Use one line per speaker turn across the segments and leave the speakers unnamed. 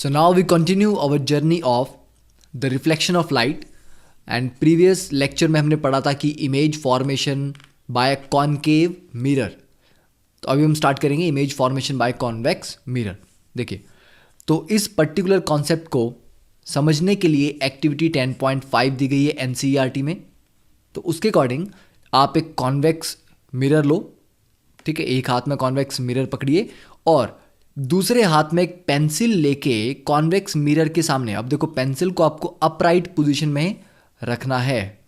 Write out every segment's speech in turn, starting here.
So now we continue our journey of the reflection of light and previous lecture में हमने पढ़ा था कि image formation by concave mirror. तो अभी हम स्टार्ट करेंगे image formation by convex mirror. देखिए, तो इस पर्टिकुलर कॉन्सेप्ट को समझने के लिए एक्टिविटी 10.5 दी गई है एनसीईआरटी में। तो उसके अकॉर्डिंग आप एक कॉन्वेक्स मिरर लो, ठीक है, एक हाथ में कॉन्वेक्स मिरर पकड़िए और दूसरे हाथ में एक पेंसिल लेके कॉन्वेक्स मिरर के सामने, अब देखो पेंसिल को आपको अपराइट पोजीशन में रखना है,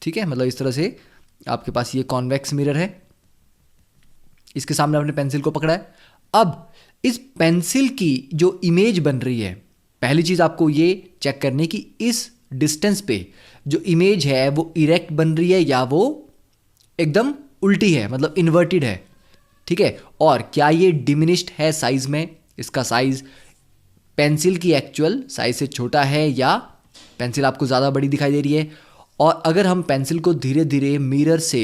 ठीक है, मतलब इस तरह से आपके पास ये कॉन्वेक्स मिरर है, इसके सामने आपने पेंसिल को पकड़ा है। अब इस पेंसिल की जो इमेज बन रही है, पहली चीज आपको ये चेक करनी कि इस डिस्टेंस पे जो इमेज है वो इरेक्ट बन रही है या वो एकदम उल्टी है, मतलब इन्वर्टेड है, ठीक है, और क्या ये डिमिनिश्ड है साइज में, इसका साइज पेंसिल की एक्चुअल साइज से छोटा है या पेंसिल आपको ज़्यादा बड़ी दिखाई दे रही है। और अगर हम पेंसिल को धीरे धीरे मिरर से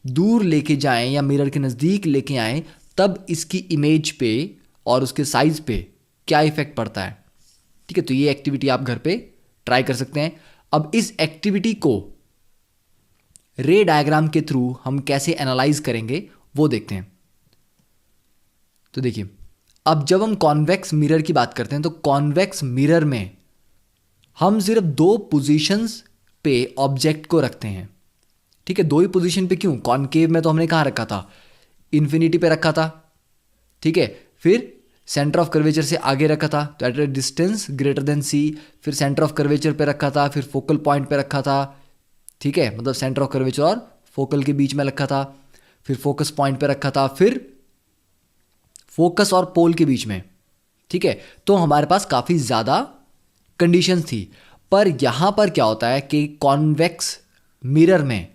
दूर लेके जाएं या मिरर के नज़दीक लेके आएं, तब इसकी इमेज पे और उसके साइज पे क्या इफेक्ट पड़ता है, ठीक है। तो ये एक्टिविटी आप घर पे ट्राई कर सकते हैं। अब इस एक्टिविटी को रे डायग्राम के थ्रू हम कैसे एनालाइज करेंगे वो देखते हैं। तो देखिए, अब जब हम कॉन्वेक्स मिरर की बात करते हैं तो कॉन्वेक्स मिरर में हम सिर्फ दो पोजीशंस पे ऑब्जेक्ट को रखते हैं, ठीक है। दो ही पोजीशन पे क्यों? कॉनकेव में तो हमने कहाँ रखा था? इन्फिनिटी पे रखा था, ठीक है, फिर सेंटर ऑफ कर्वेचर से आगे रखा था, तो at a distance greater than C, फिर सेंटर ऑफ कर्वेचर पे रखा था, फिर फोकल पॉइंट पे रखा था, ठीक है, मतलब सेंटर ऑफ कर्वेचर और फोकल के बीच में रखा था, फिर फोकस पॉइंट पे रखा था, फिर फोकस और पोल के बीच में, ठीक है। तो हमारे पास काफ़ी ज़्यादा कंडीशंस थी। पर यहाँ पर क्या होता है कि कॉन्वेक्स मिरर में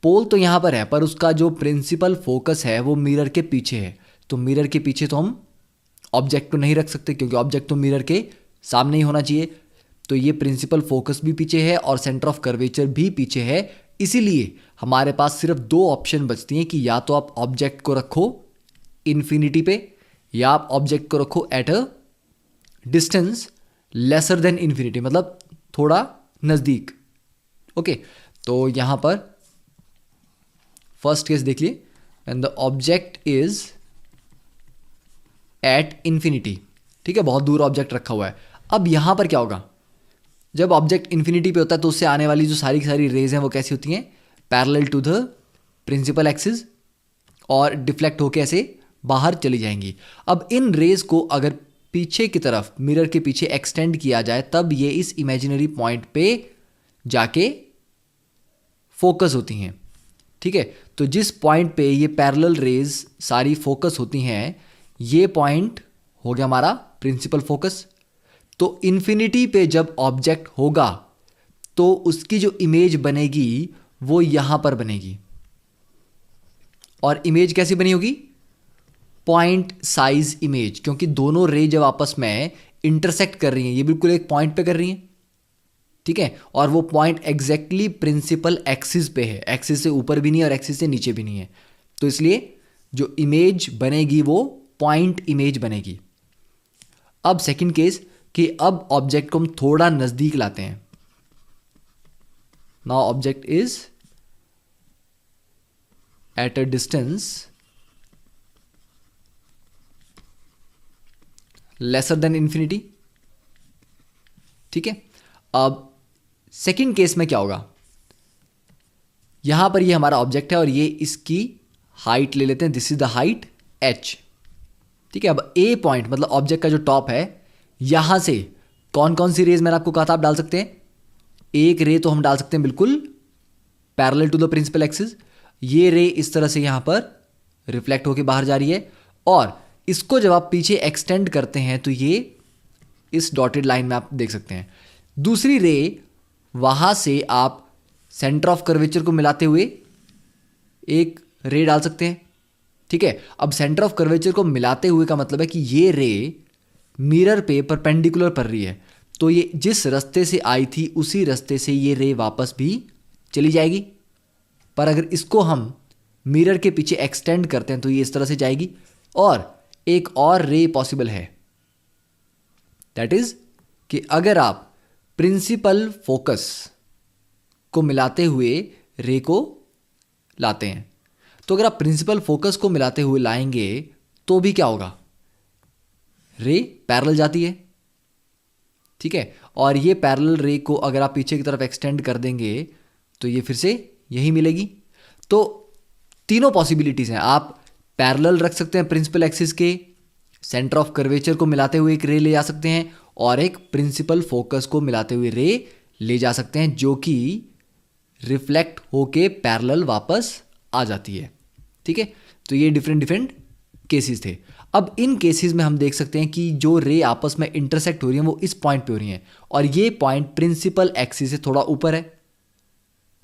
पोल तो यहाँ पर है, पर उसका जो प्रिंसिपल फोकस है वो मिरर के पीछे है। तो मिरर के पीछे तो हम ऑब्जेक्ट को नहीं रख सकते क्योंकि ऑब्जेक्ट तो मिरर के सामने ही होना चाहिए। तो ये प्रिंसिपल फोकस भी पीछे है और सेंटर ऑफ कर्वेचर भी पीछे है। इसीलिए हमारे पास सिर्फ दो ऑप्शन बचती हैं कि या तो आप ऑब्जेक्ट को रखो इन्फिनिटी पे या आप ऑब्जेक्ट को रखो eight a distance lesser than infinity, मतलब थोड़ा नज़दीक। ओके, तो यहां पर फर्स्ट केस देख लिए, and the object is at infinity, ठीक है, बहुत दूर ऑब्जेक्ट रखा हुआ है। अब यहां पर क्या होगा? जब ऑब्जेक्ट इन्फिनिटी पे होता है तो उससे आने वाली जो सारी की सारी रेज हैं वो कैसी होती हैं? Parallel to the principal axis और डिफ्लेक्ट होके ऐसे बाहर चली जाएंगी। अब इन रेज को अगर पीछे की तरफ मिरर के पीछे एक्सटेंड किया जाए तब ये इस इमेजिनरी पॉइंट पे जाके फोकस होती हैं, ठीक है। तो जिस पॉइंट पे ये पैरेलल रेज सारी फोकस होती हैं, ये पॉइंट हो गया हमारा प्रिंसिपल फोकस। तो इन्फिनिटी पे जब ऑब्जेक्ट होगा तो उसकी जो इमेज बनेगी वो यहां पर बनेगी। और इमेज कैसी बनी होगी? पॉइंट साइज इमेज, क्योंकि दोनों रे जब आपस में इंटरसेक्ट कर रही हैं, ये बिल्कुल एक पॉइंट पे कर रही हैं, ठीक है, और वो पॉइंट एग्जैक्टली प्रिंसिपल एक्सिस पे है, एक्सिस से ऊपर भी नहीं और एक्सिस से नीचे भी नहीं है। तो इसलिए जो इमेज बनेगी वो पॉइंट इमेज बनेगी। अब सेकंड केस कि अब ऑब्जेक्ट को हम थोड़ा नजदीक लाते हैं। Now object is eight a distance lesser than infinity, ठीक है। अब सेकंड केस में क्या होगा? यहां पर ये हमारा ऑब्जेक्ट है और ये इसकी हाइट ले लेते हैं, this is the height h, ठीक है। अब ए पॉइंट मतलब ऑब्जेक्ट का जो टॉप है, यहां से कौन कौन सी रेज मैंने आपको कहा था आप डाल सकते हैं? एक रे तो हम डाल सकते हैं बिल्कुल parallel to the principal axis, ये रे इस तरह से यहां पर रिफ्लेक्ट होकर बाहर जा रही है, और इसको जब आप पीछे एक्सटेंड करते हैं तो ये इस डॉटेड लाइन में आप देख सकते हैं। दूसरी रे वहां से आप सेंटर ऑफ कर्वेचर को मिलाते हुए एक रे डाल सकते हैं, ठीक है। अब सेंटर ऑफ कर्वेचर को मिलाते हुए का मतलब है कि ये रे मिरर पे परपेंडिकुलर पड़ रही है, तो ये जिस रास्ते से आई थी उसी रास्ते से ये रे वापस भी चली जाएगी। पर अगर इसको हम मिरर के पीछे एक्सटेंड करते हैं तो ये इस तरह से जाएगी। और एक और रे पॉसिबल है, दैट इज कि अगर आप प्रिंसिपल फोकस को मिलाते हुए रे को लाते हैं, तो अगर आप प्रिंसिपल फोकस को मिलाते हुए लाएंगे तो भी क्या होगा, रे पैरेलल जाती है, ठीक है। और ये पैरेलल रे को अगर आप पीछे की तरफ एक्सटेंड कर देंगे तो ये फिर से यही मिलेगी। तो तीनों पॉसिबिलिटीज हैं, आप पैरेलल रख सकते हैं प्रिंसिपल एक्सिस के, सेंटर ऑफ कर्वेचर को मिलाते हुए एक रे ले जा सकते हैं, और एक प्रिंसिपल फोकस को मिलाते हुए रे ले जा सकते हैं, जो कि रिफ्लेक्ट होके पैरेलल वापस आ जाती है, ठीक है। तो ये डिफरेंट डिफरेंट केसेस थे। अब इन केसेस में हम देख सकते हैं कि जो रे आपस में इंटरसेक्ट हो रही हैं वो इस पॉइंट पे हो रही हैं, और ये पॉइंट प्रिंसिपल एक्सिस से थोड़ा ऊपर है।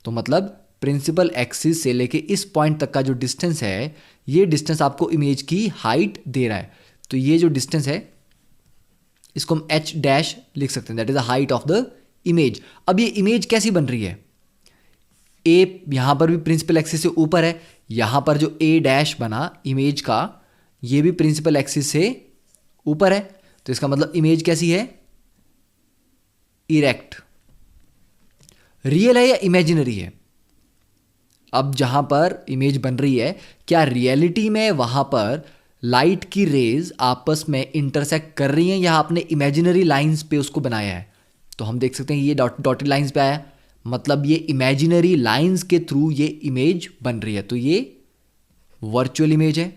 तो मतलब प्रिंसिपल एक्सिस से लेके इस पॉइंट तक का जो डिस्टेंस है, ये डिस्टेंस आपको इमेज की हाइट दे रहा है। तो ये जो डिस्टेंस है इसको हम h डैश लिख सकते हैं, that is the height of the image. अब ये इमेज कैसी बन रही है, ए यहां पर भी प्रिंसिपल एक्सिस से ऊपर है, यहां पर जो a डैश बना इमेज का, ये भी प्रिंसिपल एक्सिस से ऊपर है। तो इसका मतलब इमेज कैसी है, इरेक्ट। रियल है या इमेजिनरी है, अब जहां पर इमेज बन रही है, क्या रियलिटी में वहां पर लाइट की रेज आपस में इंटरसेक्ट कर रही हैं, या आपने इमेजिनरी लाइंस पे उसको बनाया है। तो हम देख सकते हैं ये डॉटेड लाइंस पे आया, मतलब ये इमेजिनरी लाइंस के थ्रू ये इमेज बन रही है। तो ये वर्चुअल इमेज है,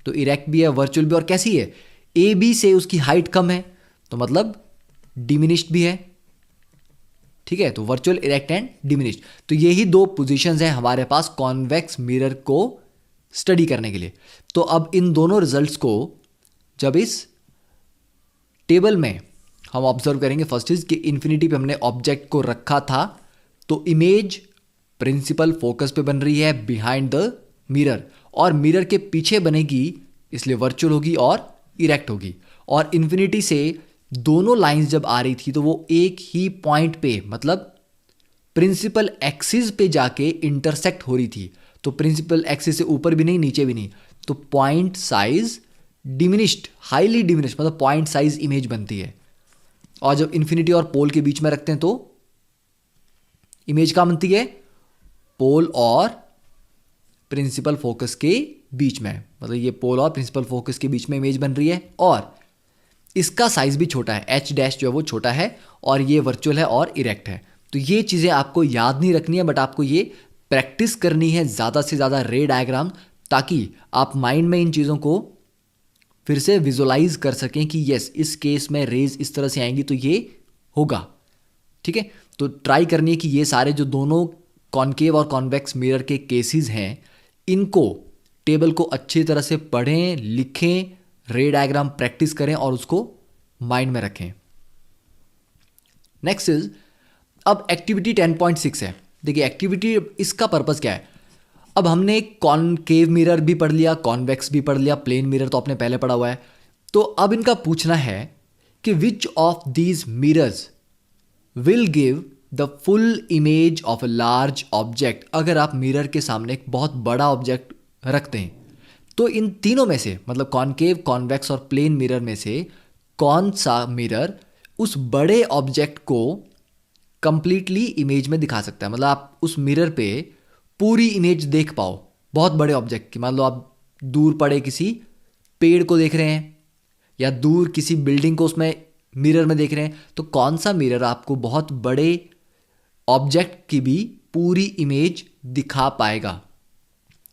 तो इरेक्ट भी है, वर्चुअल भी। और कैसी है, ए बी से उसकी हाइट कम है, तो मतलब डिमिनिश्ड भी है, ठीक है। तो वर्चुअल, इरेक्ट एंड डिमिनिश्ड, तो यही दो पोजीशंस हैं हमारे पास कॉन्वेक्स मिरर को स्टडी करने के लिए। तो अब इन दोनों रिजल्ट्स को जब इस टेबल में हम ऑब्जर्व करेंगे, फर्स्ट इज कि इन्फिनिटी पे हमने ऑब्जेक्ट को रखा था, तो इमेज प्रिंसिपल फोकस पे बन रही है बिहाइंड द मिरर, और मिरर के पीछे बनेगी, इसलिए वर्चुअल होगी और इरेक्ट होगी। और इन्फिनिटी से दोनों लाइंस जब आ रही थी तो वो एक ही पॉइंट पे, मतलब प्रिंसिपल एक्सिस पे जाके इंटरसेक्ट हो रही थी। तो प्रिंसिपल एक्सिस से ऊपर भी नहीं नीचे भी नहीं, तो point size diminished, highly diminished, मतलब पॉइंट साइज इमेज बनती है। और जब इन्फिनिटी और पोल के बीच में रखते हैं तो इमेज क्या बनती है, पोल और प्रिंसिपल फोकस के बीच में, मतलब ये पोल और प्रिंसिपल फोकस के बीच में इमेज बन रही है, और इसका साइज भी छोटा है, एच डैश जो है वो छोटा है, और ये वर्चुअल है और इरेक्ट है। तो ये चीज़ें आपको याद नहीं रखनी है, बट आपको ये प्रैक्टिस करनी है ज़्यादा से ज़्यादा रे डायग्राम, ताकि आप माइंड में इन चीज़ों को फिर से विजुलाइज कर सकें कि यस, इस केस में रेज इस तरह से आएंगी तो ये होगा, ठीक है। तो ट्राई करनी है कि ये सारे जो दोनों कॉनकेव और कॉन्वेक्स मिरर के केसेस हैं, इनको टेबल को अच्छी तरह से पढ़ें, लिखें, रे डायग्राम प्रैक्टिस करें और उसको माइंड में रखें। नेक्स्ट इज, अब एक्टिविटी 10.6 है। देखिए एक्टिविटी, इसका पर्पस क्या है, अब हमने कॉनकेव मिरर भी पढ़ लिया, कॉन्वेक्स भी पढ़ लिया, प्लेन मिरर तो आपने पहले पढ़ा हुआ है। तो अब इनका पूछना है कि which of these mirrors will give the full image of a large object. अगर आप मिरर के सामने एक बहुत बड़ा ऑब्जेक्ट रखते हैं, तो इन तीनों में से, मतलब कॉनकेव, कॉन्वेक्स और प्लेन मिरर में से कौन सा मिरर उस बड़े ऑब्जेक्ट को कंप्लीटली इमेज में दिखा सकता है, मतलब आप उस मिरर पे पूरी इमेज देख पाओ बहुत बड़े ऑब्जेक्ट की। मान लो आप दूर पड़े किसी पेड़ को देख रहे हैं, या दूर किसी बिल्डिंग को उसमें मिरर में देख रहे हैं, तो कौन सा मिरर आपको बहुत बड़े ऑब्जेक्ट की भी पूरी इमेज दिखा पाएगा।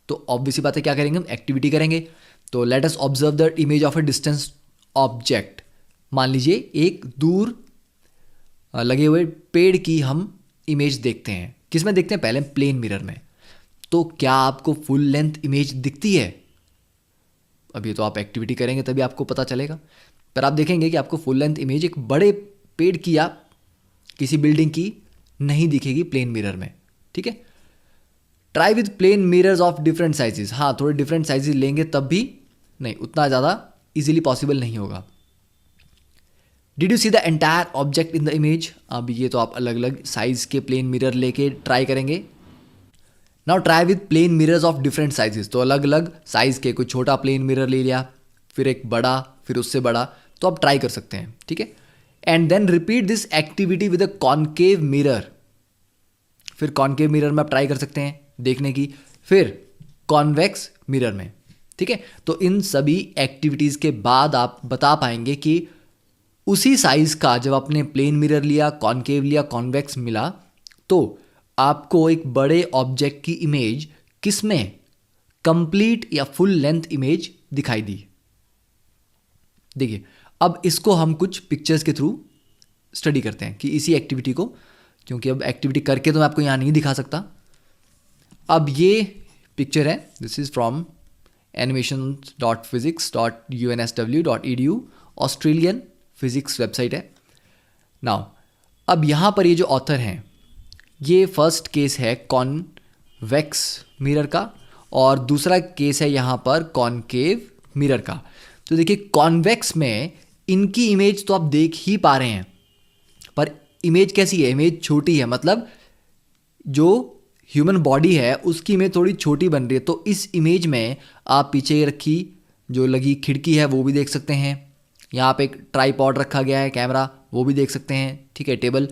तो ऑब्वियसली बात है, क्या करेंगे हम, एक्टिविटी करेंगे। तो let us observe the image of A distance object. मान लीजिए एक दूर लगे हुए पेड़ की हम इमेज देखते हैं, किस में देखते हैं, पहले प्लेन मिरर में। तो क्या आपको फुल लेंथ इमेज दिखती है, अभी तो आप एक्टिविटी करेंगे तभी आपको पता चलेगा, पर आप देखेंगे कि आपको फुल लेंथ इमेज एक बड़े पेड़ की या किसी बिल्डिंग की नहीं दिखेगी प्लेन मिरर में, ठीक है। Try with plane mirrors of different sizes, हाँ थोड़े डिफरेंट साइजेस लेंगे तब भी नहीं, उतना ज़्यादा इजीली पॉसिबल नहीं होगा। Did you see the entire object in the image, अब ये तो आप अलग अलग साइज के प्लेन मिरर लेके ट्राई करेंगे। Now try with plane mirrors of different sizes, तो अलग अलग साइज के, कोई छोटा प्लेन मिरर ले लिया, फिर एक बड़ा, फिर उससे बड़ा, तो आप ट्राई कर सकते हैं, ठीक है। And then repeat this activity with a concave mirror. फिर कॉनकेव मिरर में आप ट्राई कर सकते हैं देखने की, फिर कॉन्वेक्स मिरर में, ठीक है। तो इन सभी एक्टिविटीज़ के बाद आप बता पाएंगे कि उसी साइज का जब आपने प्लेन मिरर लिया, कॉनकेव लिया, कॉन्वेक्स मिला, तो आपको एक बड़े ऑब्जेक्ट की इमेज किस में कंप्लीट या फुल लेंथ इमेज दिखाई दी। देखिए अब इसको हम कुछ पिक्चर्स के थ्रू स्टडी करते हैं कि इसी एक्टिविटी को, क्योंकि अब एक्टिविटी करके तो मैं आपको यहाँ नहीं दिखा सकता। अब ये पिक्चर है, this is from animations.physics.unsw.edu, Australian physics website है। नाउ अब यहाँ पर ये जो ऑथर हैं, ये फर्स्ट केस है कॉन्वेक्स मिरर का और दूसरा केस है यहाँ पर कॉनकेव मिरर का। तो देखिए कॉन्वेक्स में इनकी इमेज तो आप देख ही पा रहे हैं, पर इमेज कैसी है, इमेज छोटी है, मतलब जो ह्यूमन बॉडी है उसकी इमेज थोड़ी छोटी बन रही है। तो इस इमेज में आप पीछे रखी जो लगी खिड़की है वो भी देख सकते हैं, यहाँ पे एक ट्राइपॉड रखा गया है, कैमरा, वो भी देख सकते हैं, ठीक है, टेबल,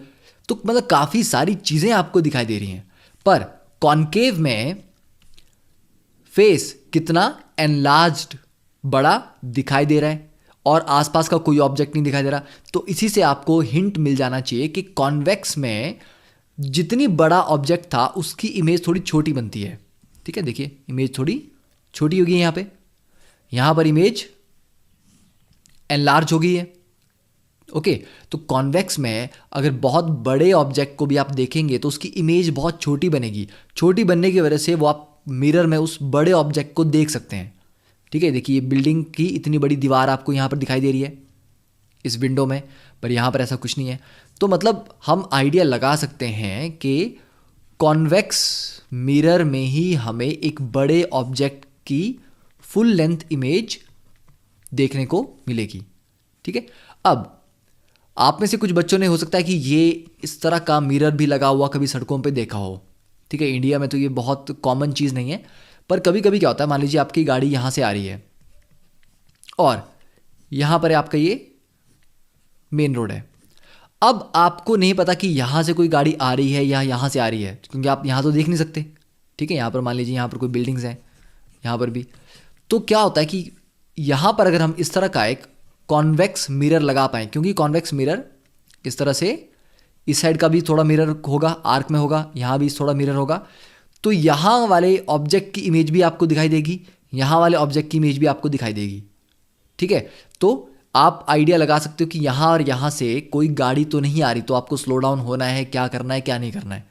तो मतलब काफ़ी सारी चीज़ें आपको दिखाई दे रही हैं। पर कॉनकेव में फेस कितना एनलार्ज्ड, बड़ा दिखाई दे रहा है और आसपास का कोई ऑब्जेक्ट नहीं दिखाई दे रहा। तो इसी से आपको हिंट मिल जाना चाहिए कि कॉन्वेक्स में जितनी बड़ा ऑब्जेक्ट था उसकी इमेज थोड़ी छोटी बनती है, ठीक है। देखिए इमेज थोड़ी छोटी हो गई है, यहाँ पर इमेज एनलार्ज हो गई है, ओके। तो कॉन्वेक्स में अगर बहुत बड़े ऑब्जेक्ट को भी आप देखेंगे तो उसकी इमेज बहुत छोटी बनेगी। छोटी बनने की वजह से वो आप मिरर में उस बड़े ऑब्जेक्ट को देख सकते हैं, ठीक है। देखिए बिल्डिंग की इतनी बड़ी दीवार आपको यहाँ पर दिखाई दे रही है इस विंडो में, पर यहाँ पर ऐसा कुछ नहीं है। तो मतलब हम आइडिया लगा सकते हैं कि कॉन्वेक्स मिरर में ही हमें एक बड़े ऑब्जेक्ट की फुल लेंथ इमेज देखने को मिलेगी, ठीक है। अब आप में से कुछ बच्चों ने हो सकता है कि ये इस तरह का मिरर भी लगा हुआ कभी सड़कों पे देखा हो, ठीक है। इंडिया में तो ये बहुत कॉमन चीज़ नहीं है, पर कभी कभी क्या होता है, मान लीजिए आपकी गाड़ी यहाँ से आ रही है और यहाँ पर आपका ये मेन रोड है। अब आपको नहीं पता कि यहाँ से कोई गाड़ी आ रही है या यहाँ से आ रही है, क्योंकि आप यहाँ तो देख नहीं सकते, ठीक है। यहाँ पर मान लीजिए यहाँ पर कोई बिल्डिंग्स हैं, यहाँ पर भी, तो क्या होता है कि यहाँ पर अगर हम इस तरह का एक कॉन्वेक्स मिरर लगा पाएँ, क्योंकि कॉन्वेक्स मिरर इस तरह से इस साइड का भी थोड़ा मिरर होगा, आर्क में होगा, यहाँ भी थोड़ा मिरर होगा, तो यहाँ वाले ऑब्जेक्ट की इमेज भी आपको दिखाई देगी, यहाँ वाले ऑब्जेक्ट की इमेज भी आपको दिखाई देगी, ठीक है। तो आप आइडिया लगा सकते हो कि यहाँ और यहाँ से कोई गाड़ी तो नहीं आ रही, तो आपको स्लो डाउन होना है, क्या करना है क्या नहीं करना है।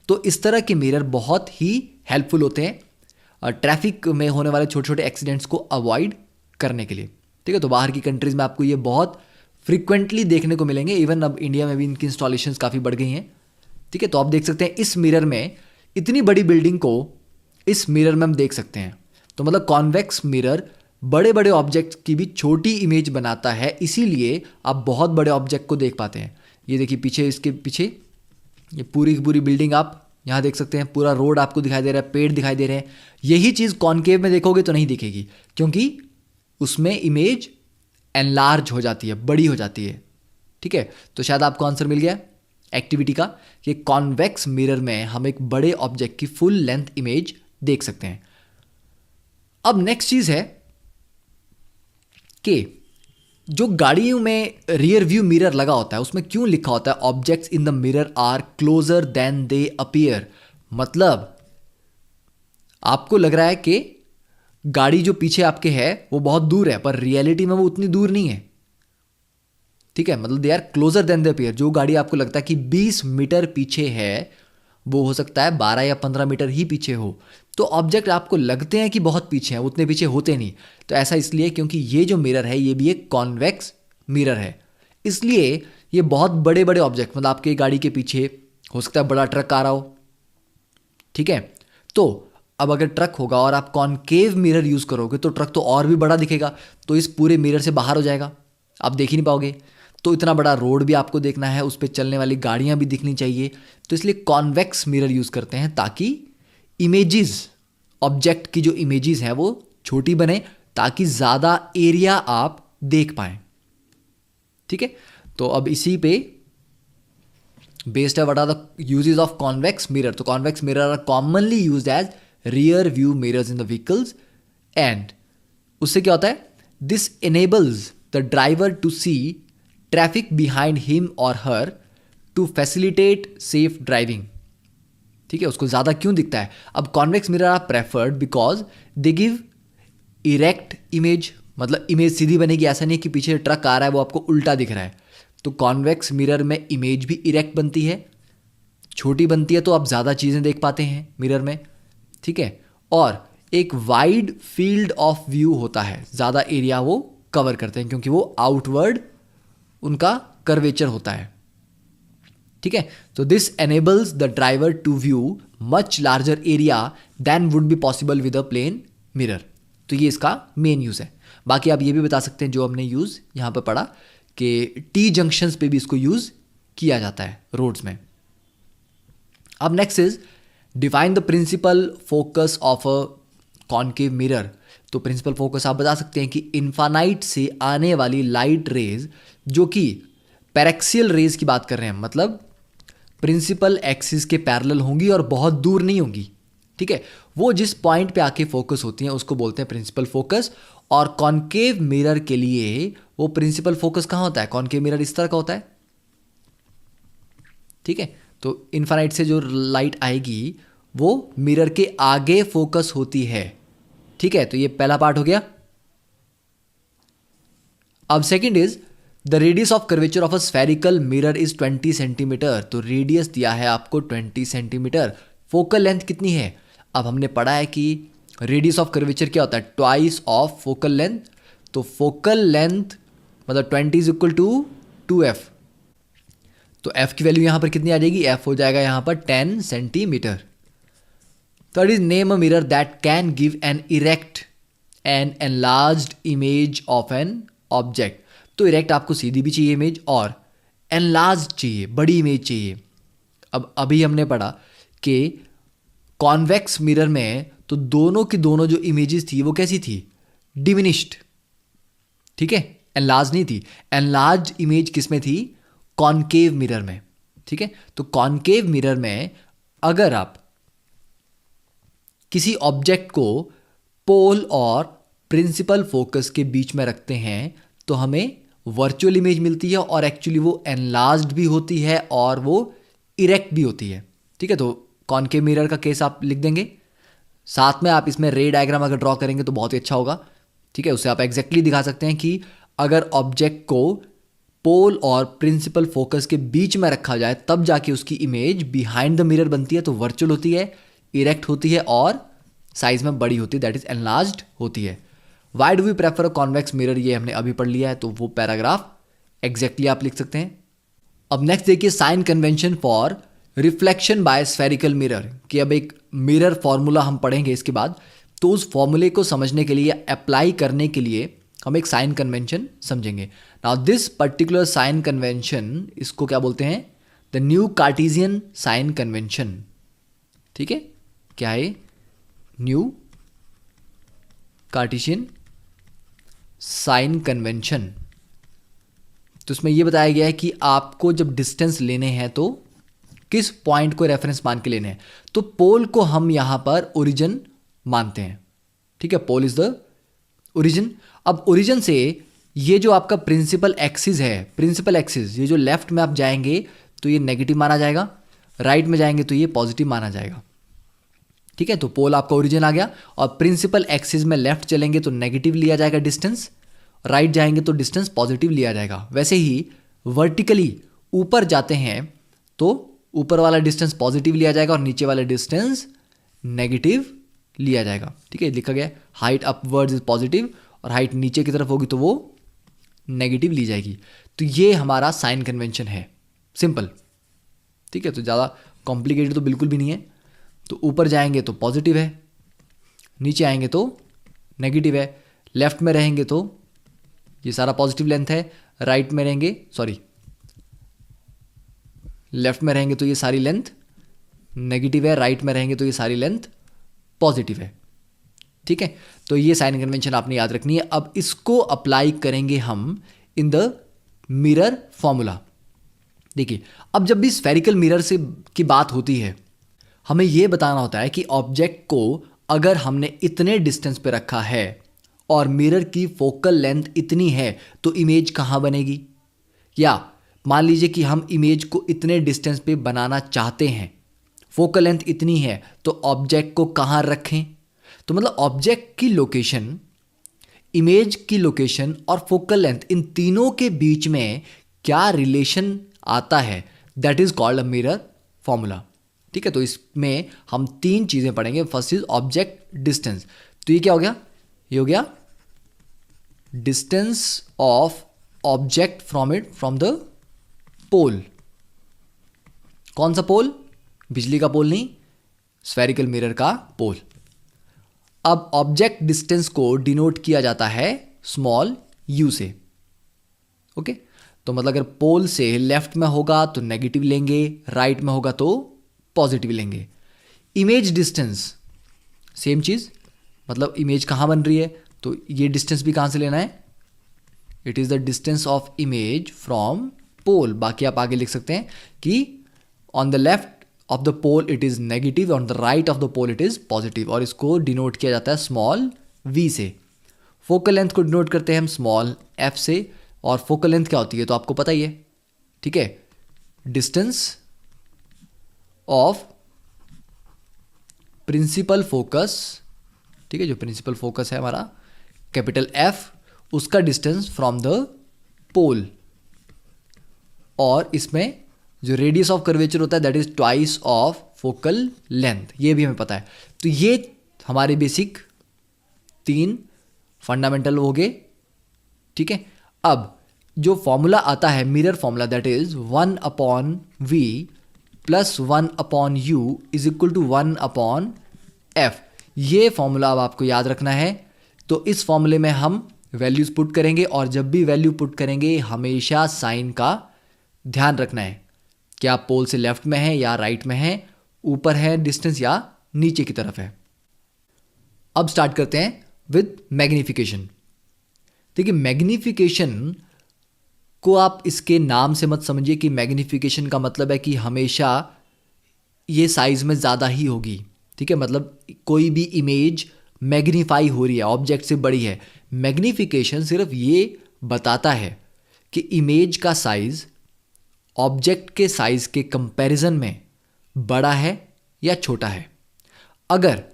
तो इस तरह के मिरर बहुत ही हेल्पफुल होते हैं ट्रैफिक में होने वाले छोटे छोटे एक्सीडेंट्स को अवॉइड करने के लिए, ठीक है। तो बाहर की कंट्रीज़ में आपको ये बहुत फ्रिक्वेंटली देखने को मिलेंगे, इवन अब इंडिया में भी इनकी इंस्टॉलेशंस काफ़ी बढ़ गई हैं, ठीक है। तो आप देख सकते हैं इस मिरर में इतनी बड़ी बिल्डिंग को इस मिरर में हम देख सकते हैं। तो मतलब कॉन्वेक्स मिरर बड़े बड़े ऑब्जेक्ट की भी छोटी इमेज बनाता है, इसीलिए आप बहुत बड़े ऑब्जेक्ट को देख पाते हैं। ये देखिए पीछे, इसके पीछे ये पूरी की पूरी बिल्डिंग आप यहाँ देख सकते हैं, पूरा रोड आपको दिखाई दे रहा है, पेड़ दिखाई दे रहे हैं। यही चीज़ कॉनकेव में देखोगे तो नहीं दिखेगी, क्योंकि उसमें इमेज एनलार्ज हो जाती है, बड़ी हो जाती है, ठीक है। तो शायद आपको आंसर मिल गया एक्टिविटी का कि कॉन्वेक्स मिरर में हम एक बड़े ऑब्जेक्ट की फुल लेंथ इमेज देख सकते हैं। अब नेक्स्ट चीज़ है कि जो गाड़ियों में रियर व्यू मिरर लगा होता है उसमें क्यों लिखा होता है objects in the mirror are closer than they appear. मतलब आपको लग रहा है कि गाड़ी जो पीछे आपके है वो बहुत दूर है, पर रियलिटी में वो उतनी दूर नहीं है, ठीक है। मतलब they are closer than they appear. जो गाड़ी आपको लगता है कि 20 मीटर पीछे है, वो हो सकता है 12 या 15 मीटर ही पीछे हो। तो ऑब्जेक्ट आपको लगते हैं कि बहुत पीछे हैं, उतने पीछे होते नहीं। तो ऐसा इसलिए क्योंकि ये जो मिरर है ये भी एक कॉन्वेक्स मिरर है, इसलिए ये बहुत बड़े बड़े ऑब्जेक्ट, मतलब आपके गाड़ी के पीछे हो सकता है बड़ा ट्रक आ रहा हो, ठीक है। तो अब अगर ट्रक होगा और आप कॉनकेव मिरर यूज़ करोगे तो ट्रक तो और भी बड़ा दिखेगा, तो इस पूरे मिरर से बाहर हो जाएगा, आप देख ही नहीं पाओगे। तो इतना बड़ा रोड भी आपको देखना है, उस पर चलने वाली गाड़ियाँ भी दिखनी चाहिए, तो इसलिए कॉन्वेक्स मिरर यूज़ करते हैं ताकि इमेजेस, ऑब्जेक्ट की जो इमेजेस हैं वो छोटी बने, ताकि ज़्यादा एरिया आप देख पाएँ, ठीक है, तो अब इसी पे बेस्ड है what are the uses of convex mirror. तो convex mirror are commonly used as rear view mirrors in the vehicles, and उससे क्या होता है, this enables the driver to see traffic behind him or her to facilitate safe driving। ठीक है, उसको ज़्यादा क्यों दिखता है? अब convex mirror are preferred because they give erect image, मतलब इमेज सीधी बनेगी, ऐसा नहीं कि पीछे ट्रक आ रहा है वो आपको उल्टा दिख रहा है। तो कॉन्वेक्स मिरर में इमेज भी इरेक्ट बनती है, छोटी बनती है, तो आप ज़्यादा चीज़ें देख पाते हैं मिरर में। ठीक है, और एक वाइड फील्ड ऑफ व्यू होता है, ज़्यादा एरिया वो कवर करते हैं क्योंकि वो आउटवर्ड उनका कर्वेचर होता है। ठीक है, तो this enables the driver to view much larger area than would be possible with a plane mirror. तो ये इसका मेन यूज़ है। बाकी आप ये भी बता सकते हैं जो हमने यूज़ यहाँ पर पढ़ा कि टी जंक्शंस पे भी इसको यूज़ किया जाता है रोड्स में। अब next is define the principal focus of a concave mirror. तो प्रिंसिपल फोकस आप बता सकते हैं कि इन्फानाइट से आने वाली लाइट रेज, जो कि पैरेक्सियल रेज की बात कर रहे हैं, मतलब प्रिंसिपल एक्सिस के पैरेलल होंगी और बहुत दूर नहीं होंगी। ठीक है, वो जिस पॉइंट पे आके फोकस होती हैं उसको बोलते हैं प्रिंसिपल फोकस। और कॉनकेव मिरर के लिए वो प्रिंसिपल फोकस कहाँ होता है? कॉनकेव मिरर इस तरह का होता है। ठीक है, तो इन्फानाइट से जो लाइट आएगी वो मिरर के आगे फोकस होती है। ठीक है, तो ये पहला पार्ट हो गया। अब second is the radius of curvature of a spherical mirror is 20 centimetre. तो रेडियस दिया है आपको 20 सेंटीमीटर। फोकल लेंथ कितनी है? अब हमने पढ़ा है कि रेडियस ऑफ कर्वेचर क्या होता है? Twice of focal length. तो फोकल लेंथ मतलब 20 इज इक्वल टू 2f। तो f की वैल्यू यहां पर कितनी आ जाएगी? f हो जाएगा यहां पर 10 centimetre. Third is name a mirror that can give an erect and enlarged image of an object. तो इरेक्ट आपको सीधी भी चाहिए इमेज और एनलार्ज्ड चाहिए, बड़ी इमेज चाहिए। अब अभी हमने पढ़ा कि कॉन्वेक्स मिरर में तो दोनों की दोनों जो इमेजेस थी वो कैसी थी? डिमिनिश्ड। ठीक है, एनलार्ज नहीं थी। एनलार्ज इमेज किस में थी? कॉनकेव मिरर में। ठीक है, तो कॉनकेव मिरर में अगर आप किसी ऑब्जेक्ट को पोल और प्रिंसिपल फोकस के बीच में रखते हैं तो हमें वर्चुअल इमेज मिलती है और एक्चुअली वो एनलार्ज्ड भी होती है और वो इरेक्ट भी होती है। ठीक है, तो कॉनकेव मिरर का केस आप लिख देंगे, साथ में आप इसमें रे डायग्राम अगर ड्रॉ करेंगे तो बहुत ही अच्छा होगा। ठीक है, उससे आप एग्जैक्टली दिखा सकते हैं कि अगर ऑब्जेक्ट को पोल और प्रिंसिपल फोकस के बीच में रखा जाए तब जाके उसकी इमेज बिहाइंड द मिरर बनती है, तो वर्चुअल होती है, इरेक्ट होती है और साइज में बड़ी होती है, दैट इज एनलार्ज्ड होती है। Why do we prefer a convex mirror, ये हमने अभी पढ़ लिया है, तो वो पैराग्राफ एग्जैक्टली आप लिख सकते हैं। अब नेक्स्ट देखिए sign convention for reflection by spherical mirror, कि अब एक मिरर फॉर्मूला हम पढ़ेंगे इसके बाद, तो उस फॉर्मूले को समझने के लिए, अप्लाई करने के लिए हम एक साइन कन्वेंशन समझेंगे। Now this particular sign convention, इसको क्या बोलते हैं? The new Cartesian sign convention. ठीक है, क्या है? New Cartesian sign convention. तो इसमें यह बताया गया है कि आपको जब डिस्टेंस लेने हैं तो किस पॉइंट को रेफरेंस मान के लेने हैं। तो पोल को हम यहां पर ओरिजिन मानते हैं। ठीक है, पोल इज द ओरिजिन। अब ओरिजिन से ये जो आपका प्रिंसिपल एक्सिस है, प्रिंसिपल एक्सिस, ये जो लेफ्ट में आप जाएंगे तो ये नेगेटिव माना जाएगा, राइट में जाएंगे तो ये पॉजिटिव माना जाएगा। ठीक है, तो पोल आपका ओरिजिन आ गया और प्रिंसिपल एक्सिस में लेफ्ट चलेंगे तो नेगेटिव लिया जाएगा डिस्टेंस, राइट जाएंगे तो डिस्टेंस पॉजिटिव लिया जाएगा। वैसे ही वर्टिकली ऊपर जाते हैं तो ऊपर वाला डिस्टेंस पॉजिटिव लिया जाएगा और नीचे वाला डिस्टेंस नेगेटिव लिया जाएगा। ठीक है, लिखा गया हाइट अपवर्ड्स इज पॉजिटिव और हाइट नीचे की तरफ होगी तो वो नेगेटिव ली जाएगी। तो ये हमारा साइन कन्वेंशन है, सिंपल। ठीक है, तो ज़्यादा कॉम्प्लिकेटेड तो बिल्कुल भी नहीं है। तो ऊपर जाएंगे तो पॉजिटिव है, नीचे आएंगे तो नेगेटिव है, लेफ्ट में रहेंगे तो ये सारा पॉजिटिव लेंथ है, राइट में रहेंगे लेफ्ट में रहेंगे तो ये सारी लेंथ नेगेटिव है, राइट में रहेंगे तो ये सारी लेंथ पॉजिटिव है। ठीक है, तो ये साइन कन्वेंशन आपने याद रखनी है। अब इसको अप्लाई करेंगे हम इन द मिरर फॉर्मूला। देखिए, अब जब भी स्फेरिकल मिरर से की बात होती है, हमें यह बताना होता है कि ऑब्जेक्ट को अगर हमने इतने डिस्टेंस पे रखा है और मिरर की फोकल लेंथ इतनी है तो इमेज कहाँ बनेगी। या मान लीजिए कि हम इमेज को इतने डिस्टेंस पे बनाना चाहते हैं, फोकल लेंथ इतनी है, तो ऑब्जेक्ट को कहाँ रखें। तो मतलब ऑब्जेक्ट की लोकेशन, इमेज की लोकेशन और फोकल लेंथ, इन तीनों के बीच में क्या रिलेशन आता है, that is called a mirror formula. ठीक है, तो इसमें हम तीन चीजें पढ़ेंगे। First is object distance. तो ये क्या हो गया, ये हो गया distance of object from the pole. कौन सा पोल, बिजली का पोल नहीं, स्फेरिकल मिरर का पोल। अब ऑब्जेक्ट डिस्टेंस को डिनोट किया जाता है स्मॉल यू से। ओके, तो मतलब अगर पोल से लेफ्ट में होगा तो नेगेटिव लेंगे, राइट में होगा तो पॉजिटिव लेंगे। इमेज डिस्टेंस सेम चीज, मतलब इमेज कहाँ बन रही है, तो ये डिस्टेंस भी कहाँ से लेना है, it is the distance of image from pole. बाकी आप आगे लिख सकते हैं कि on the left of the pole it is negative, on the right of the pole it is positive, और इसको डिनोट किया जाता है स्मॉल v से। फोकल लेंथ को डिनोट करते हैं हम स्मॉल f से, और फोकल लेंथ क्या होती है तो आपको पता ही है। ठीक है, डिस्टेंस ऑफ प्रिंसिपल फोकस, ठीक है, जो प्रिंसिपल फोकस है हमारा कैपिटल F, उसका डिस्टेंस फ्रॉम द पोल, और इसमें जो रेडियस ऑफ कर्वेचर होता है that is twice of focal length, ये भी हमें पता है। तो ये हमारे बेसिक तीन फंडामेंटल हो गए। ठीक है, अब जो फॉर्मूला आता है mirror formula, that is 1/v plus 1/u is equal to 1/f। ये फॉर्मूला अब आपको याद रखना है। तो इस फॉर्मूले में हम वैल्यूज पुट करेंगे, और जब भी वैल्यू पुट करेंगे हमेशा साइन का ध्यान रखना है, क्या पोल से लेफ्ट में है या राइट में है, ऊपर है डिस्टेंस या नीचे की तरफ है। अब स्टार्ट करते हैं विद मैग्निफिकेशन। देखिए, मैग्निफिकेशन को आप इसके नाम से मत समझिए कि मैग्निफिकेशन का मतलब है कि हमेशा ये साइज में ज़्यादा ही होगी। ठीक है, मतलब कोई भी इमेज मैग्नीफाई हो रही है, ऑब्जेक्ट से बड़ी है। मैग्निफिकेशन सिर्फ ये बताता है कि इमेज का साइज ऑब्जेक्ट के साइज के कंपैरिजन में बड़ा है या छोटा है। अगर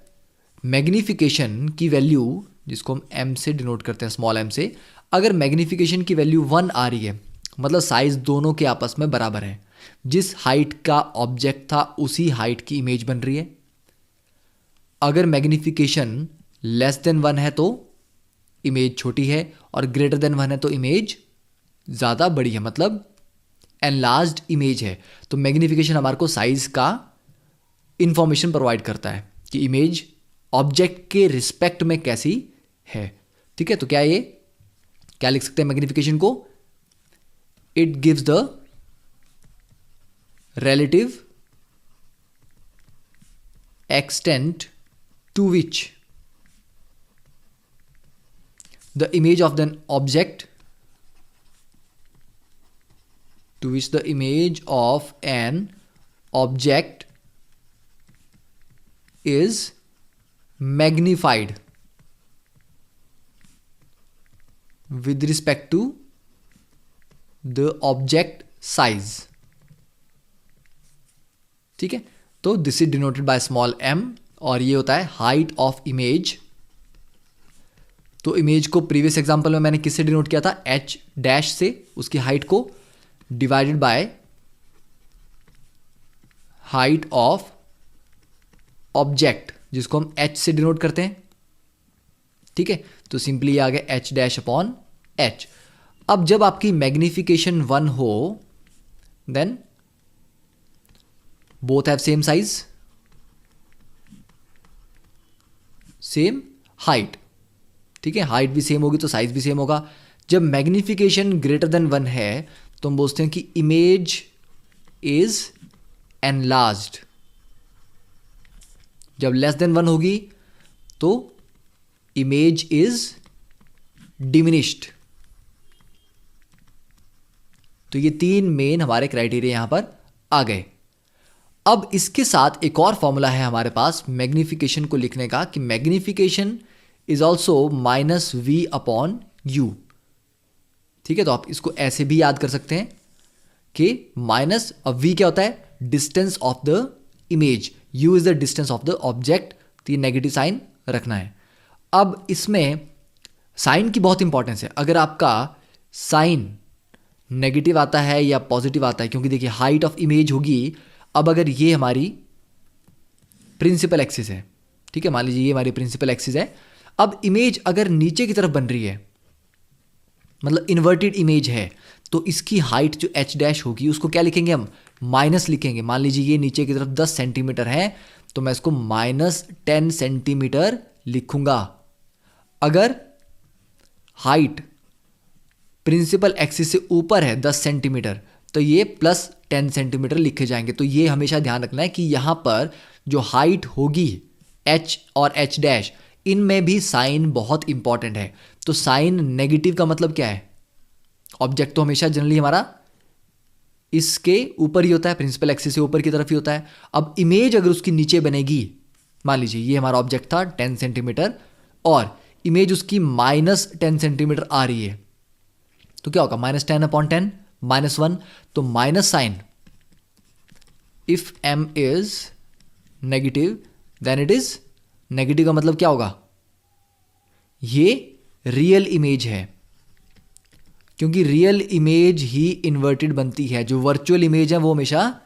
मैग्निफिकेशन की वैल्यू, जिसको हम m से डिनोट करते हैं, स्मॉल m से, अगर मैग्निफिकेशन की वैल्यू 1 आ रही है, मतलब साइज दोनों के आपस में बराबर है, जिस हाइट का ऑब्जेक्ट था उसी हाइट की इमेज बन रही है। अगर मैग्निफिकेशन लेस देन 1 है तो इमेज छोटी है, और ग्रेटर देन 1 है तो इमेज ज़्यादा बड़ी है, मतलब एनलार्ज्ड इमेज है। तो मैग्निफिकेशन हमारे को साइज का इंफॉर्मेशन प्रोवाइड करता है कि इमेज ऑब्जेक्ट के रिस्पेक्ट में कैसी है। ठीक है, तो क्या लिख सकते हैं मैग्निफिकेशन को, it gives the relative extent to which the image of an object is magnified with respect to the object size। ठीक है, तो this is denoted by small m, और ये होता है हाइट ऑफ इमेज। तो इमेज को प्रीवियस एग्जांपल में मैंने किससे डिनोट किया था, h डैश से, उसकी हाइट को, divided by height of object, जिसको हम h से डिनोट करते हैं। ठीक है, तो सिंपली आ गया h डैश अपॉन h। अब जब आपकी मैग्निफिकेशन 1 हो, then both have same size, same height। ठीक है, हाइट भी सेम होगी तो साइज भी सेम होगा। जब मैग्निफिकेशन ग्रेटर देन 1 है तो हम बोलते हैं कि इमेज इज एनलार्ज्ड। जब लेस देन 1 होगी तो इमेज इज डिमिनिश्ड। तो ये 3 मेन हमारे क्राइटेरिया यहाँ पर आ गए। अब इसके साथ एक और फॉर्मूला है हमारे पास मैग्निफिकेशन को लिखने का कि मैग्निफिकेशन इज ऑल्सो -v/u। ठीक है, तो आप इसको ऐसे भी याद कर सकते हैं कि माइनस, अब v क्या होता है, distance of the image, u is the distance of the object, तो ये नेगेटिव साइन रखना है। अब इसमें साइन की बहुत इंपॉर्टेंस है। अगर आपका साइन नेगेटिव आता है या पॉजिटिव आता है, क्योंकि देखिए हाइट ऑफ इमेज होगी, अब अगर ये हमारी प्रिंसिपल एक्सिस है, ठीक है, मान लीजिए ये हमारी प्रिंसिपल एक्सिस है, अब इमेज अगर नीचे की तरफ बन रही है, मतलब इन्वर्टेड इमेज है, तो इसकी हाइट जो h डैश होगी उसको क्या लिखेंगे हम, माइनस लिखेंगे। मान लीजिए ये नीचे की तरफ 10 सेंटीमीटर है, तो मैं इसको -10 सेंटीमीटर लिखूंगा। अगर हाइट प्रिंसिपल एक्सिस से ऊपर है 10 सेंटीमीटर, तो ये +10 सेंटीमीटर लिखे जाएंगे। तो ये हमेशा ध्यान रखना है कि यहाँ पर जो हाइट होगी h और h डैश, इनमें भी साइन बहुत इंपॉर्टेंट है। तो साइन नेगेटिव का मतलब क्या है, ऑब्जेक्ट तो हमेशा जनरली हमारा इसके ऊपर ही होता है, प्रिंसिपल एक्सिस से ऊपर की तरफ ही होता है। अब इमेज अगर उसकी नीचे बनेगी, मान लीजिए ये हमारा ऑब्जेक्ट था 10 सेंटीमीटर और इमेज उसकी -10 सेंटीमीटर आ रही है, तो क्या होगा, -10/10 -1, तो minus sign, if m is negative then it is negative का मतलब क्या होगा, ये रियल इमेज है, क्योंकि रियल इमेज ही इन्वर्टेड बनती है। जो वर्चुअल इमेज है वो हमेशा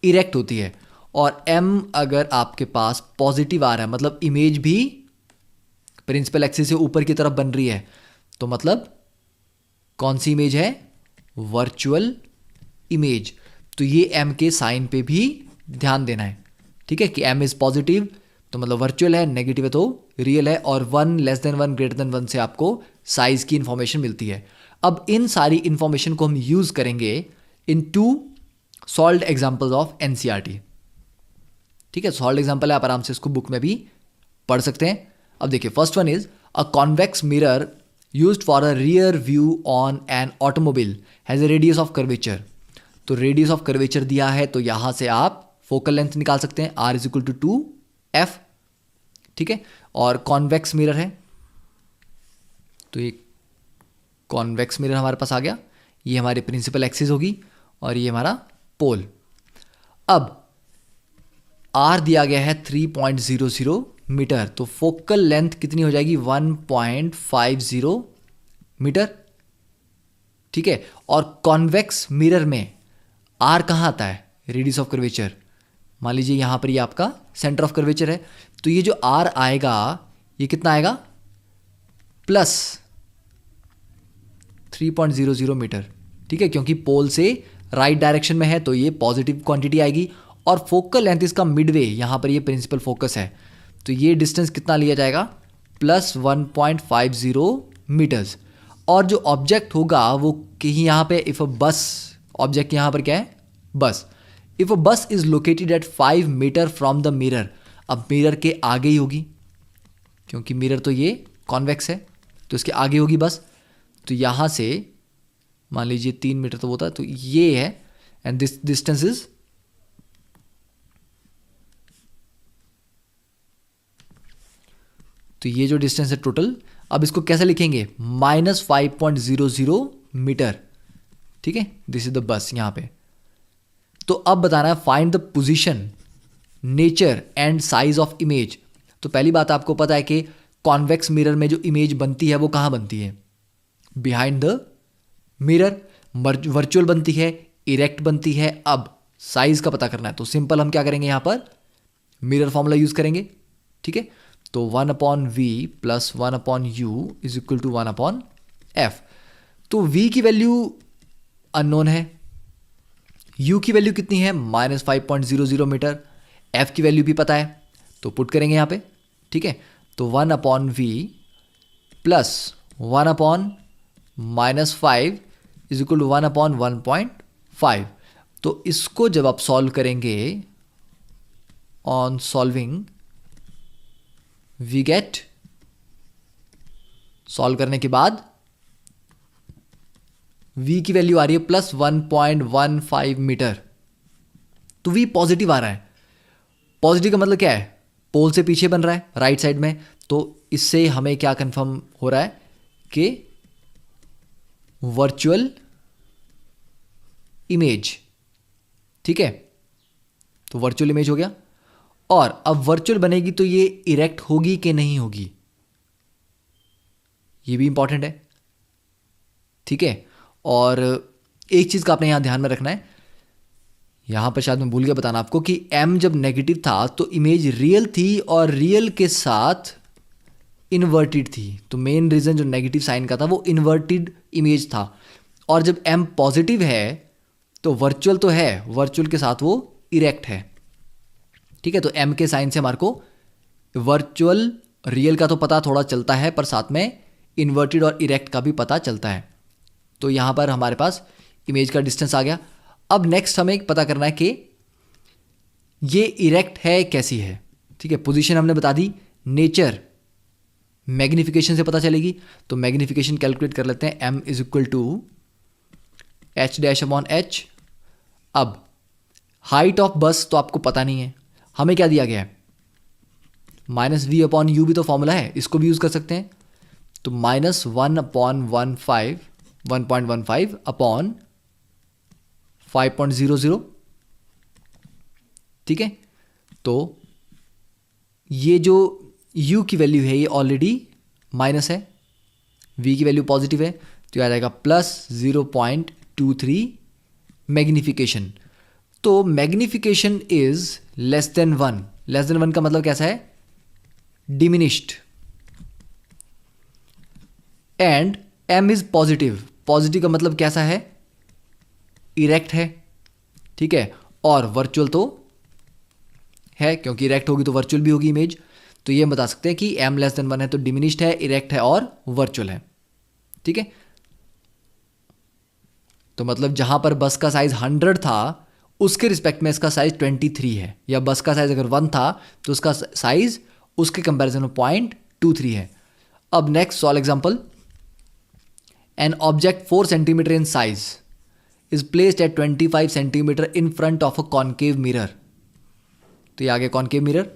इरेक्ट होती है। और m अगर आपके पास पॉजिटिव आ रहा है, मतलब इमेज भी प्रिंसिपल एक्सिस से ऊपर की तरफ बन रही है, तो मतलब कौन सी इमेज है, वर्चुअल इमेज। तो ये m के साइन पे भी ध्यान देना है, ठीक है, कि m इज पॉजिटिव तो मतलब वर्चुअल है, नेगेटिव है तो रियल है, और 1 < 1 > 1 से आपको साइज की इंफॉर्मेशन मिलती है। अब इन सारी इंफॉर्मेशन को हम यूज करेंगे इन 2 सॉल्व्ड एग्जांपल्स ऑफ एनसीईआरटी। ठीक है, सॉल्व्ड एग्जांपल है, आप आराम से इसको बुक में भी पढ़ सकते हैं। अब देखिए, first one is a convex mirror used for a rear view on an automobile has a radius of curvature. तो रेडियस ऑफ कर्वेचर दिया है, तो यहां से आप फोकल लेंथ निकाल सकते हैं, r = 2f, ठीक है, और कॉन्वेक्स मिरर है, तो ये कॉन्वेक्स मिरर हमारे पास आ गया, ये हमारी प्रिंसिपल एक्सिस होगी और ये हमारा पोल। अब r दिया गया है 3.00 मीटर, तो फोकल लेंथ कितनी हो जाएगी, 1.50 मीटर, ठीक है। और कॉन्वेक्स मिरर में r कहाँ आता है, रेडियस ऑफ कर्वेचर, मान लीजिए यहाँ पर ये आपका सेंटर ऑफ कर्वेचर है, तो ये जो r आएगा ये कितना आएगा, +3.00 मीटर, ठीक है, क्योंकि पोल से राइट डायरेक्शन में है तो ये पॉजिटिव क्वांटिटी आएगी। और फोकल लेंथ इसका मिडवे, यहाँ पर ये प्रिंसिपल फोकस है, तो ये डिस्टेंस कितना लिया जाएगा, +1.50 मीटर्स। और जो ऑब्जेक्ट होगा वो कहीं यहाँ पे, इफ अ बस, ऑब्जेक्ट यहाँ पर क्या है, बस, if a bus is located at 5 metre from the mirror, अब मिरर के आगे ही होगी, क्योंकि मिरर तो ये कॉन्वेक्स है तो इसके आगे होगी बस, तो यहाँ से मान लीजिए 3 मीटर तो होता है, तो ये है, एंड दिस डिस्टेंस इज, तो ये जो डिस्टेंस है टोटल, अब इसको कैसे लिखेंगे, -5.00 मीटर, ठीक है, दिस इज द बस यहाँ पे। तो अब बताना है find the position, nature and size of image. तो पहली बात आपको पता है कि कॉन्वेक्स मिरर में जो इमेज बनती है वो कहाँ बनती है, बिहाइंड द मिरर, वर्चुअल बनती है, इरेक्ट बनती है। अब साइज का पता करना है, तो सिंपल हम क्या करेंगे, यहाँ पर मिरर फॉर्मूला यूज करेंगे, ठीक है, तो 1/v + 1/u = 1/f। तो v की वैल्यू अननोन है, u की वैल्यू कितनी है, -5.00 मीटर, f की वैल्यू भी पता है, तो पुट करेंगे यहाँ पे, ठीक है, तो 1/v + 1/-5 = 1/1.5। तो इसको जब आप सॉल्व करेंगे, on solving we get, solve करने के बाद v की वैल्यू आ रही है +1.15 मीटर, तो v पॉजिटिव आ रहा है। पॉजिटिव का मतलब क्या है, पोल से पीछे बन रहा है राइट साइड में, तो इससे हमें क्या कंफर्म हो रहा है कि वर्चुअल इमेज, ठीक है, तो वर्चुअल इमेज हो गया। और अब वर्चुअल बनेगी तो ये इरेक्ट होगी कि नहीं होगी, ये भी इंपॉर्टेंट है, ठीक है। और एक चीज का आपने यहां ध्यान में रखना है, यहां पर शायद मैं भूल गया बताना आपको कि m जब नेगेटिव था तो इमेज रियल थी और रियल के साथ इन्वर्टेड थी, तो मेन रीजन जो नेगेटिव साइन का था वो इन्वर्टेड इमेज था। और जब m पॉजिटिव है तो वर्चुअल तो है, वर्चुअल के साथ वो इरेक्ट है, ठीक है। तो m के साइन से हमारे को वर्चुअल रियल का तो पता थोड़ा चलता है, पर साथ में इन्वर्टेड और इरेक्ट का भी पता चलता है। तो यहां पर हमारे पास इमेज का डिस्टेंस आ गया। अब नेक्स्ट हमें पता करना है कि ये इरेक्ट है कैसी है, ठीक है। पोजीशन हमने बता दी, नेचर मैग्निफिकेशन से पता चलेगी, तो मैग्निफिकेशन कैलकुलेट कर लेते हैं, m is equal to h-h। अब हाइट ऑफ बस तो आपको पता नहीं है, हमें क्या दिया गया है, -v/u भी तो फॉर्मूला है, इसको भी यूज कर सकते हैं। तो -1.15 अपॉन 5.00, ठीक है। तो ये जो u की वैल्यू है ये ऑलरेडी माइनस है, v की वैल्यू पॉजिटिव है, तो आ जाएगा +0.23 मैग्निफिकेशन। तो magnification is less than 1, less than 1 का मतलब कैसा है, diminished. And m is positive, positive का मतलब कैसा है, इरेक्ट है, ठीक है। और वर्चुअल तो है, क्योंकि इरेक्ट होगी तो वर्चुअल भी होगी इमेज, तो ये हम बता सकते हैं कि m लेस देन 1 है तो डिमिनिश्ड है, इरेक्ट है और वर्चुअल है, ठीक है। तो मतलब जहां पर बस का साइज 100 था उसके रिस्पेक्ट में इसका साइज 23 है, या बस का साइज अगर 1 था तो उसका साइज उसके कंपैरिजन में 0.23 है। अब next solve example, an object 4 centimetre in size is placed at 25 centimetre in front of a concave mirror. तो ये आ गया कॉनकेव मिरर,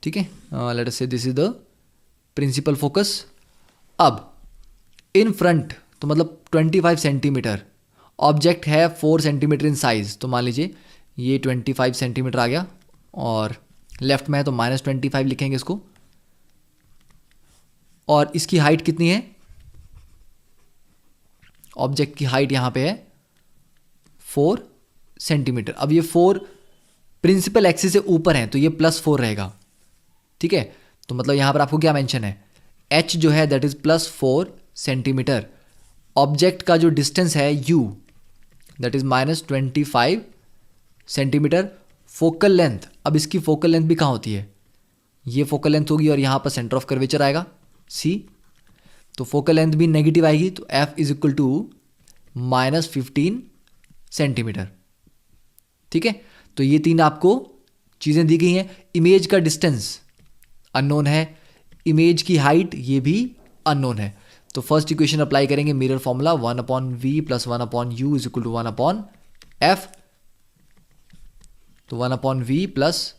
ठीक है। Let us say this is the principal focus. अब इन फ्रंट तो मतलब 25 सेंटीमीटर, ऑब्जेक्ट है 4 centimetre in size, तो मान लीजिए ये 25 सेंटीमीटर आ गया, और लेफ्ट में है तो -25 लिखेंगे इसको। और इसकी हाइट कितनी है, ऑब्जेक्ट की हाइट यहां पे है 4 सेंटीमीटर। अब ये 4 प्रिंसिपल एक्सिस से ऊपर है तो ये +4 रहेगा, ठीक है। तो मतलब यहां पर आपको क्या मेंशन है, h जो है दैट इज +4 सेंटीमीटर, ऑब्जेक्ट का जो डिस्टेंस है u that is -25 centimetre, focal length, अब इसकी फोकल लेंथ भी कहाँ होती है, ये फोकल लेंथ होगी और यहाँ पर सेंटर ऑफ कर्वेचर आएगा c, तो फोकल लेंथ भी नेगेटिव आएगी, तो f is equal to -15 centimetre, ठीक है। तो ये 3 आपको चीज़ें दी गई हैं। इमेज का डिस्टेंस अननोन है, इमेज की हाइट ये भी अननोन है, तो फर्स्ट इक्वेशन अप्लाई करेंगे, mirror formula 1/v + 1/u is equal to 1/f, तो 1/v +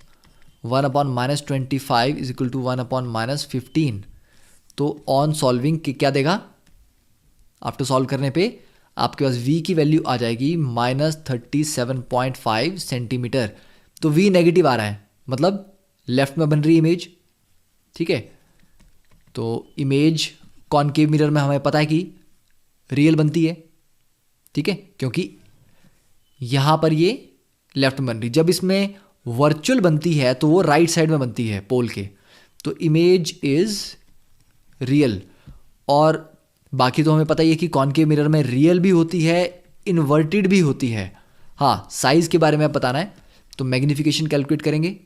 1/-25 इज इक्वल टू 1/-15। तो ऑन सॉल्विंग क्या देगा, आफ्टर सॉल्व करने पे आपके पास v की वैल्यू आ जाएगी -37.5 सेंटीमीटर। तो v नेगेटिव आ रहा है, मतलब लेफ्ट में बन रही इमेज, ठीक है। तो इमेज कॉनकेव मिरर में हमें पता है कि रियल बनती है, ठीक है, क्योंकि यहां पर ये लेफ्ट में बन रही, जब इसमें वर्चुअल बनती है तो वो राइट साइड में बनती है पोल के, तो इमेज इज रियल। और बाकी तो हमें पता ही है कि कॉनकेव मिरर में रियल भी होती है, इन्वर्टेड भी होती है। हाँ, साइज के बारे में बताना है तो मैग्निफिकेशन कैलकुलेट करेंगे,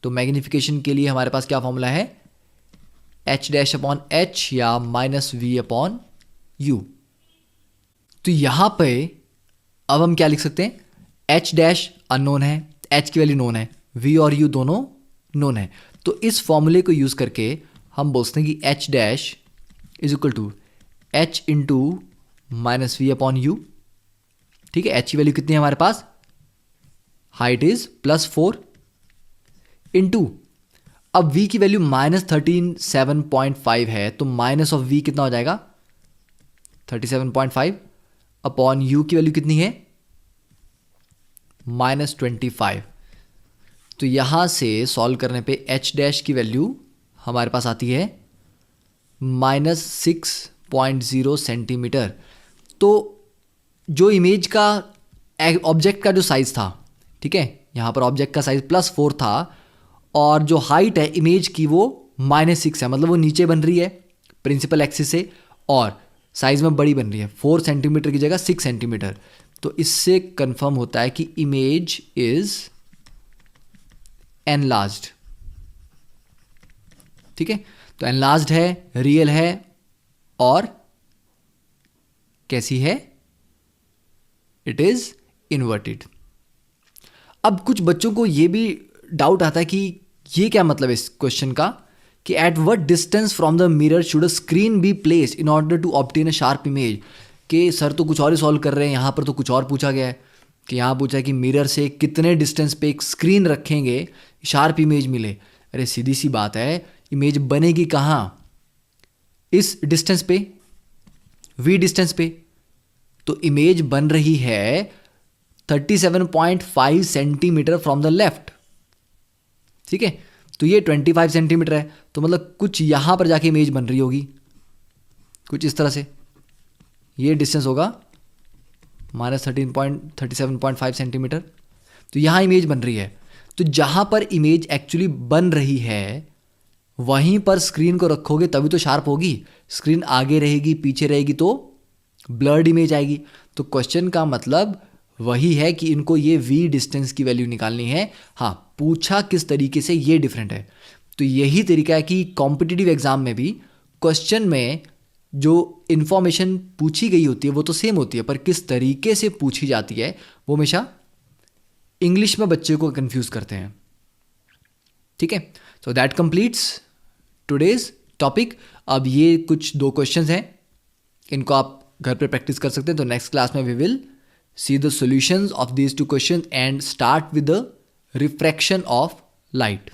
तो मैग्निफिकेशन के लिए हमारे पास क्या फॉर्मूला है, h-h या -v/u। तो यहां पे अब हम क्या लिख सकते हैं, h' अननोन है, h की वैल्यू नोन है, v और u दोनों नोन है, तो इस फॉर्मूले को यूज करके हम बोलते हैं कि H dash is equal to H into minus V upon U. ठीक है, एच की वैल्यू कितनी है हमारे पास, हाइट इज +4 इंटू, अब v की वैल्यू -37.5 है तो माइनस ऑफ v कितना हो जाएगा 37.5 अपॉन u की वैल्यू कितनी है -25। तो यहां से सॉल्व करने पे h डैश की वैल्यू हमारे पास आती है -6.0 सेंटीमीटर। तो जो इमेज का ऑब्जेक्ट का जो साइज था, ठीक है, यहां पर ऑब्जेक्ट का साइज +4 था और जो हाइट है इमेज की वो -6 है, मतलब वो नीचे बन रही है प्रिंसिपल एक्सिस से और साइज में बड़ी बन रही है, 4 सेंटीमीटर की जगह 6 सेंटीमीटर। तो इससे कंफर्म होता है कि इमेज इज एनलार्ज्ड। ठीक है, तो एनलार्ज्ड है, रियल है और कैसी है, इट इज इन्वर्टेड। अब कुछ बच्चों को यह भी डाउट आता है कि ये क्या मतलब है इस क्वेश्चन का, कि at what distance from the mirror should a screen be placed in order to obtain a sharp image. कि सर तो कुछ और ही सॉल्व कर रहे हैं, यहाँ पर तो कुछ और पूछा गया है, कि यहाँ पूछा है कि मिरर से कितने डिस्टेंस पे एक स्क्रीन रखेंगे शार्प इमेज मिले। अरे सीधी सी बात है, इमेज बनेगी कहाँ, इस डिस्टेंस पे, v डिस्टेंस पे। तो इमेज बन रही है 37.5 सेंटीमीटर फ्रॉम द लेफ्ट। ठीक है, तो ये 25 सेंटीमीटर है, तो मतलब कुछ यहां पर जाके इमेज बन रही होगी कुछ इस तरह से। ये डिस्टेंस होगा -37.5 सेंटीमीटर। तो यहां इमेज बन रही है, तो जहां पर इमेज एक्चुअली बन रही है वहीं पर स्क्रीन को रखोगे तभी तो शार्प होगी। स्क्रीन आगे रहेगी पीछे रहेगी तो ब्लर्ड इमेज आएगी। तो क्वेश्चन का मतलब वही है कि इनको ये v डिस्टेंस की वैल्यू निकालनी है। हाँ, पूछा किस तरीके से ये डिफरेंट है। तो यही तरीका है कि कॉम्पिटिटिव एग्जाम में भी क्वेश्चन में जो इन्फॉर्मेशन पूछी गई होती है वो तो सेम होती है, पर किस तरीके से पूछी जाती है वो हमेशा इंग्लिश में बच्चे को कंफ्यूज करते हैं। ठीक है, so that completes today's topic. अब ये कुछ 2 क्वेश्चंस हैं, इनको आप घर पे प्रैक्टिस कर सकते हैं। तो नेक्स्ट क्लास में we will see the solutions of these 2 questions and start with the refraction of light.